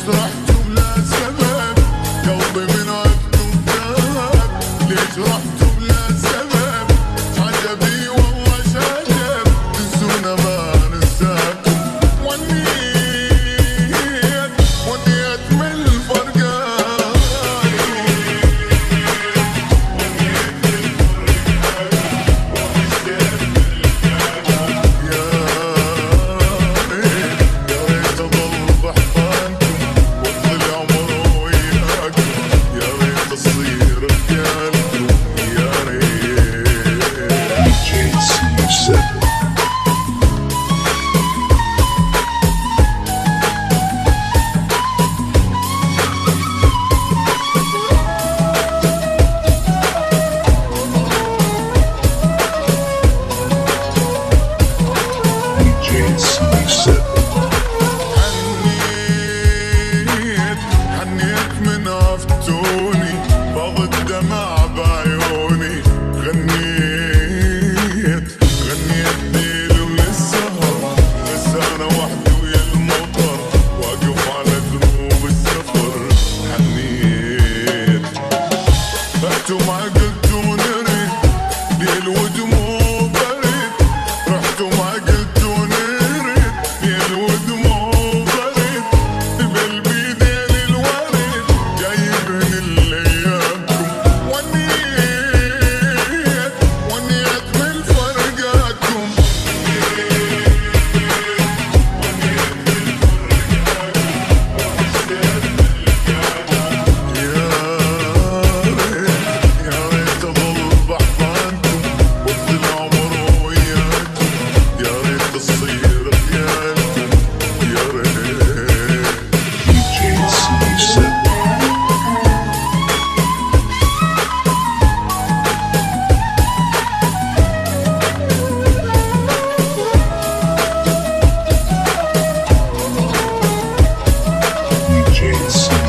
ليش رحتوا بلا سبب؟ قلبي من عندكم ذاب. ليش رحتوا بلا سبب؟ عجبي والله شجب. تنسونا ما ننساكم. ونيت من الفرقان. يا ريت اضل بحضانكم واقضي العمر وياكم. يا ريت اصير رجالكم. يا ريت. DJ C7. DJ C7. حنيت من عفتوني فاض الدمع بعيوني. غنيت ليل وللسهر بس انا وحدي ويا المطر واقف على دروب السفر. حنيت رحتوا ما قلتوا نريد ليل ودموع بريد. رحتوا ما قلتوا نريد ليل ودموع بريد. بقلبي ديل الورد جايبن لايامكم. ونيت من فرقاتكم. يا ريت اضل بحضانكم واقضي العمر وياكم. يا ريت تصير خيالكم. يا ريت. DJ C7. DJ C7.